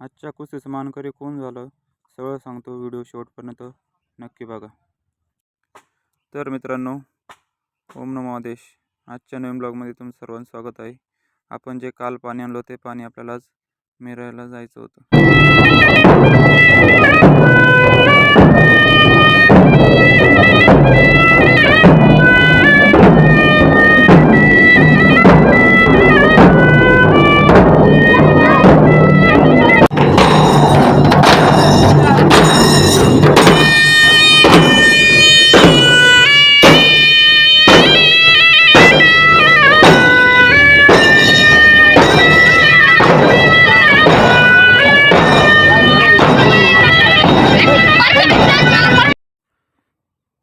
आजच्या कुस्तीचं मानकरी कोण झालं सगळं सांगतो, व्हिडिओ शेवटपर्यंत नक्की बघा। तर मित्रांनो, ओम नमो आदेश। आजच्या नवीन ब्लॉगमध्ये तुमचं सर्वांचं स्वागत आहे। आपण जे काल पाणी आणलं ते पाणी आपल्याला आज मिरवायला जायचं होतं।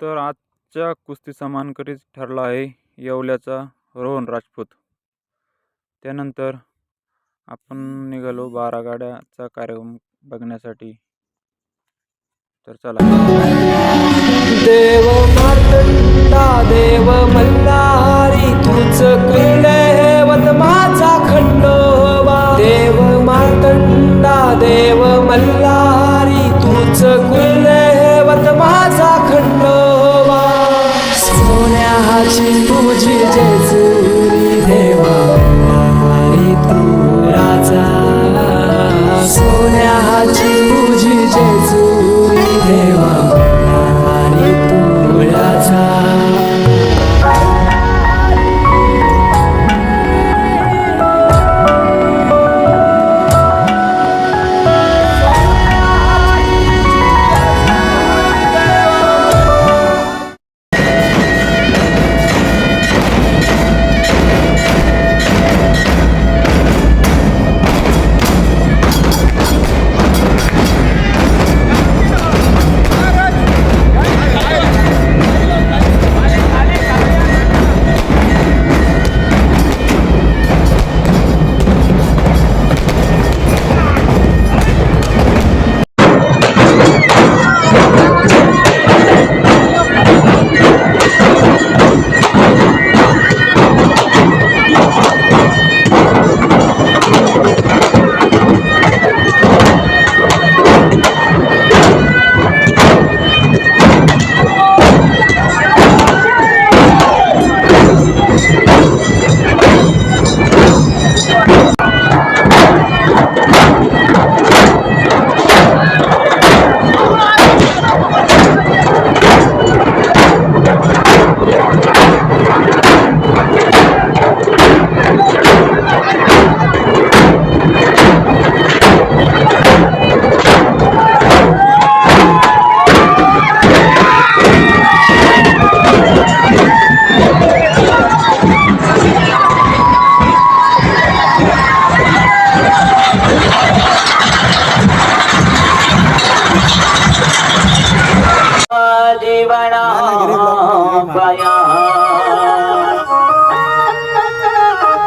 तर आजच्या कुस्तीचा मानकरी ठरला आहे येवल्याचा रोहन राजपूत। त्यानंतर आपण निघालो 12 गाड्याचा कार्यक्रम बघण्यासाठी। तर चला। देव मार्तंडा देव मल्हारी तूच कुलदैवत माझा खंडोबा। देव मार्तंडा देव मल्हारी तूच कुलदैवत माझा खंडोबा। सोन्याची तुझी जेजुरी देवा मल्हारी तू राजा। सोन्याची तुझी जेजुरी देवा मल्हारी तू राजा।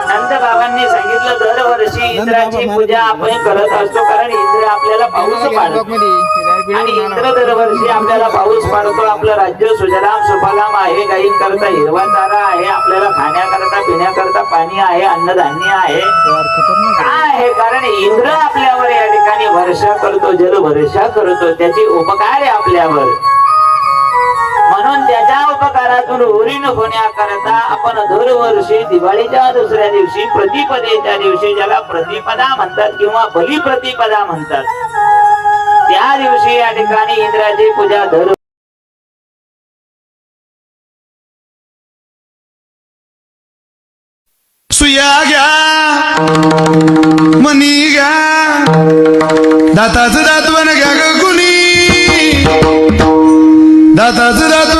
नंदबाबांनी सांगितलं दरवर्षी इंद्राची पूजा आपण करत असतो, कारण इंद्र आपल्याला पाऊस पाडतो आणि इंद्र दरवर्षी आपल्याला पाऊस पाडतो। आपलं राज्य सुजलाम सुफलाम आहे, गायींकरता हिरवा चारा आहे, आपल्याला खाण्याकरता पिण्याकरता पाणी आहे, अन्नधान्य आहे। काय आहे? कारण इंद्र आपल्यावर या ठिकाणी वर्षा करतो, जल वर्षा करतो, त्याचे उपकार आहे आपल्यावर। म्हणून त्याच्या उपकारातून ऋण होण्याकरता आपण दरवर्षी दिवाळीच्या दुसऱ्या दिवशी प्रतिपदेच्या दिवशी, ज्याला प्रतिपदा म्हणतात किंवा बलिप्रतिपदा म्हणतात, त्या दिवशी या ठिकाणी इंद्राची पूजा दर सुया घ्या मनी घ्या दाताचं दातवण घ्या ग कुणी दाताचं दात